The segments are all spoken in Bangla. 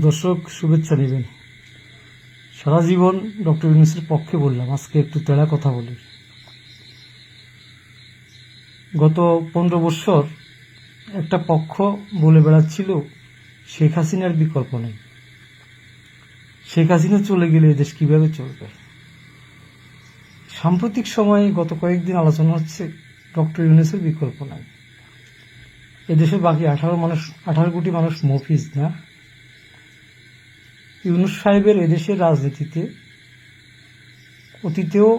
দর্শক শুভেচ্ছা নেবেন। সারা জীবন ডক্টর ইউনূসের পক্ষে বললাম, আজকে একটু তেড়া কথা বলি। গত 15 বছর একটা পক্ষ বলে বেড়াচ্ছিল শেখ হাসিনার বিকল্প নেই, শেখ হাসিনা চলে গেলে এদেশ কিভাবে চলবে। সাম্প্রতিক সময়ে গত কয়েকদিন আলোচনা হচ্ছে ডক্টর ইউনূসের বিকল্প নাই। এদেশে বাকি 18 কোটি মানুষ মফিজ না। ইউনূস সাহেবের এদেশের রাজনীতিতে অতীতেও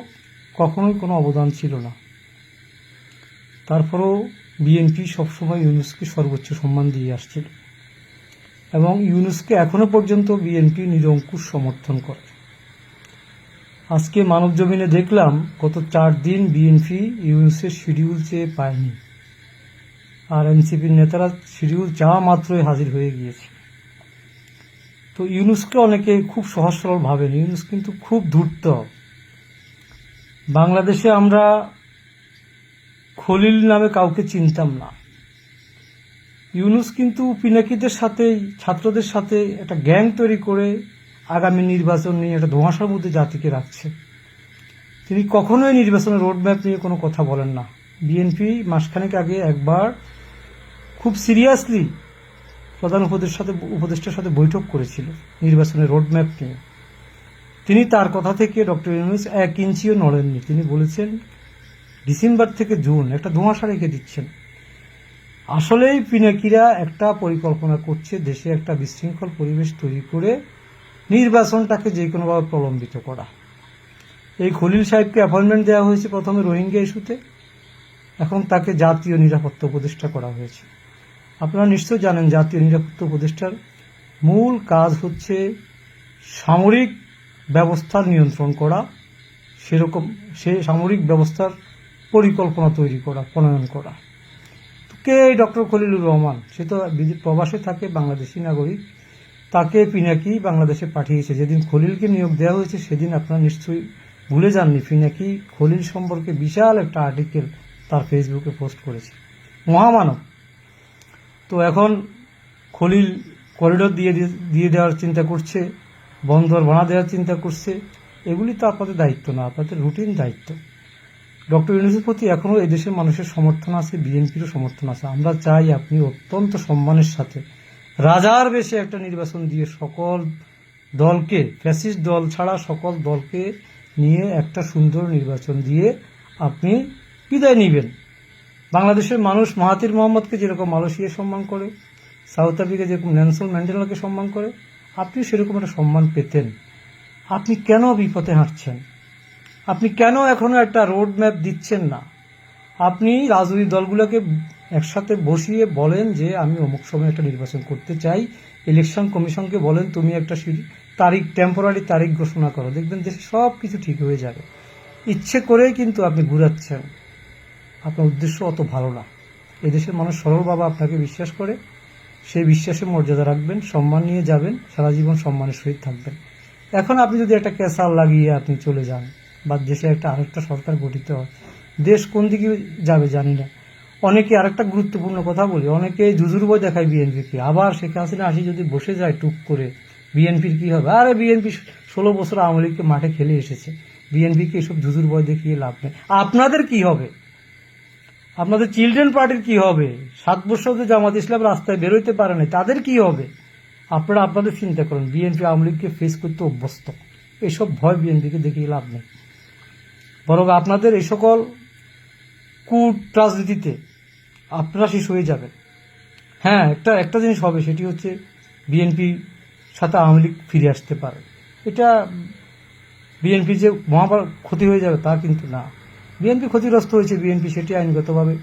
কখনোই কোনো অবদান ছিল না। তারপরেও বিএনপি সবসময় ইউনূসকে সর্বোচ্চ সম্মান দিয়ে আসছিল এবং ইউনূসকে এখনো পর্যন্ত বিএনপি নিরঙ্কুশ সমর্থন করে। আজকে মানব জমিনে দেখলাম গত 4 দিন বিএনপি ইউনূসের শিডিউল চেয়ে পায়নি, আর এনসিপির নেতারা শিডিউল চাওয়া মাত্রই হাজির হয়ে গিয়েছে। তো ইউনূসকে অনেকে খুব সহজ সরল ভাবেন, ইউনূস কিন্তু খুব ধূর্ত। বাংলাদেশে আমরা খলিল নামে কাউকে চিনতাম না। ইউনূস কিন্তু পিনাকিদের সাথে, ছাত্রদের সাথে একটা গ্যাং তৈরি করে আগামী নির্বাচন নিয়ে একটা ধোঁয়াশার মধ্যে জাতিকে রাখছে। তিনি কখনোই নির্বাচনের রোডম্যাপ নিয়ে কোনো কথা বলেন না। বিএনপি মাসখানেক আগে একবার খুব সিরিয়াসলি প্রধান উপদেষ্টার সাথে বৈঠক করেছিল নির্বাচনের রোডম্যাপ নিয়ে। তিনি তার কথা থেকে ডক্টর ইউনূস 1 ইঞ্চিও নড়েননি। তিনি বলেছেন ডিসেম্বর থেকে জুন একটা ধোঁয়াশা রেখে দিচ্ছেন। আসলেই পিনাকিরা একটা পরিকল্পনা করছে দেশে একটা বিশৃঙ্খল পরিবেশ তৈরি করে নির্বাচনটাকে যে কোনোভাবে প্রলম্বিত করা। এই খলিল সাহেবকে অ্যাপয়েন্টমেন্ট দেওয়া হয়েছে প্রথমে রোহিঙ্গা ইস্যুতে, এখন তাকে জাতীয় নিরাপত্তা উপদেষ্টা করা হয়েছে। আপনারা নিশ্চয় জানেন জাতীয় নিরাপত্তা উপদেষ্টার মূল কাজ হচ্ছে সামরিক ব্যবস্থা নিয়ন্ত্রণ করা, সেরকম সে সামরিক ব্যবস্থার পরিকল্পনা তৈরি করা, প্রণয়ন করা। কে ডক্টর খলিলুর রহমান? সে তো প্রবাসে থাকে, বাংলাদেশি নাগরিক। তাকে পিনাকি বাংলাদেশে পাঠিয়েছে। যেদিন খলিলকে নিয়োগ দেওয়া হয়েছে সেদিন আপনারা নিশ্চয়ই ভুলে যাননি, পিনাকি খলিল সম্পর্কে বিশাল একটা আর্টিকেল তার ফেসবুকে পোস্ট করেছে। মহামানব। তো এখন খলিল করিডোর দিয়ে দেওয়ার চিন্তা করছে, বন্দর বানা দেওয়ার চিন্তা করছে। এগুলি তো আপনাদের দায়িত্ব না, আপনাদের রুটিন দায়িত্ব। ডক্টর ইউনূসের প্রতি এখনও এদেশের মানুষের সমর্থন আছে, বিএনপিরও সমর্থন আছে। আমরা চাই আপনি অত্যন্ত সম্মানের সাথে রাজার বেশে একটা নির্বাচন দিয়ে সকল দলকে, ফ্যাসিস্ট দল ছাড়া সকল দলকে নিয়ে একটা সুন্দর নির্বাচন দিয়ে আপনি বিদায় নিবেন। বাংলাদেশের মানুষ মাহাথির মোহাম্মদকে যেরকম মালয়েশিয়া সম্মান করে, সাউথ আফ্রিকা যেরকম নেলসন ম্যান্ডেলাকে সম্মান করে, আপনি সেরকম একটা সম্মান পেতেন। আপনি কেন বিপথে হাঁটছেন? আপনি কেন এখনো একটা রোড ম্যাপ দিচ্ছেন না? আপনি রাজনৈতিক দলগুলোকে একসাথে বসিয়ে বলেন যে আমি অমুক সময় একটা নির্বাচন করতে চাই, ইলেকশন কমিশনকে বলেন তুমি একটা তারিখ, টেম্পোরারি তারিখ ঘোষণা করো, দেখবেন দেশে সব কিছু ঠিক হয়ে যাবে। ইচ্ছে করেই কিন্তু আপনি ঘুরাচ্ছেন। আপনার উদ্দেশ্য অত ভালো না। এদেশের মানুষ সরলভাবে আপনাকে বিশ্বাস করে, সেই বিশ্বাসে মর্যাদা রাখবেন, সম্মান নিয়ে যাবেন, সারা জীবন সম্মানের সহিত থাকবেন। এখন আপনি যদি একটা ক্যাসাল লাগিয়ে আপনি চলে যান বা দেশে একটা আরেকটা সরকার গঠিত হয়, দেশ কোন দিকে যাবে জানি না। অনেকে আরেকটা গুরুত্বপূর্ণ কথা বলি, অনেকে জুজুর ভয় দেখায় বিএনপিকে। আবার শেখ হাসিনা আসি যদি বসে যায় টুক করে, বিএনপির কি হবে? আরে বিএনপি 16 বছর আওয়ামী লীগকে মাঠে খেলে এসেছে, বিএনপিকে এসব জুজুর ভয় দেখিয়ে লাভ নেই। আপনাদের কি হবে? আপনাদের চিলড্রেন পার্টির কি হবে? 7 বছর যে জামাত ইসলাম রাস্তায় বেরোইতে পারে না, তাদের কি হবে? আপনারা আপনাদের চিন্তা করুন। বিএনপি আওয়ামী লীগকে ফেস করতে অভ্যস্ত, এসব ভয় বিএনপিকে দেখিয়ে লাভ নেই। বরং আপনাদের এই সকল কূট রাজনীতিতে আপনারা শেষ হয়ে যাবেন। হ্যাঁ, একটা জিনিস হবে, সেটি হচ্ছে বিএনপি সাথে আওয়ামী লীগ ফিরে আসতে পারে। এটা বিএনপি যে মহাবার ক্ষতি হয়ে যাবে তা কিন্তু না। বিএনপি ক্ষতিগ্রস্ত হয়েছে, বিএনপি সেটি আইনগতভাবে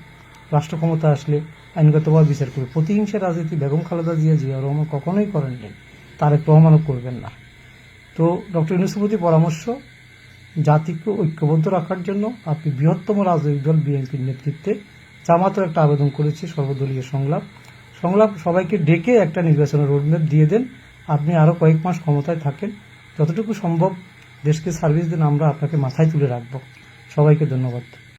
রাষ্ট্র ক্ষমতা আসলে আইনগতভাবে বিচার করবে। প্রতিহিংসা রাজনীতি বেগম খালেদা জিয়াউর রহমান কখনোই করেননি, তারেক রহমানও করবেন না। তো ডক্টর ইউনূসের প্রতি পরামর্শ, জাতিকে ঐক্যবদ্ধ রাখার জন্য আপনি বৃহত্তম রাজনৈতিক দল বিএনপির নেতৃত্বে, জামাতের একটা আবেদন করেছে সর্বদলীয় সংলাপ সবাইকে ডেকে একটা নির্বাচনের রোডম্যাপ দিয়ে দেন। আপনি আরও কয়েক মাস ক্ষমতায় থাকেন, যতটুকু সম্ভব দেশকে সার্ভিস দেন, আমরা আপনাকে মাথায় তুলে রাখব। সবাইকে ধন্যবাদ।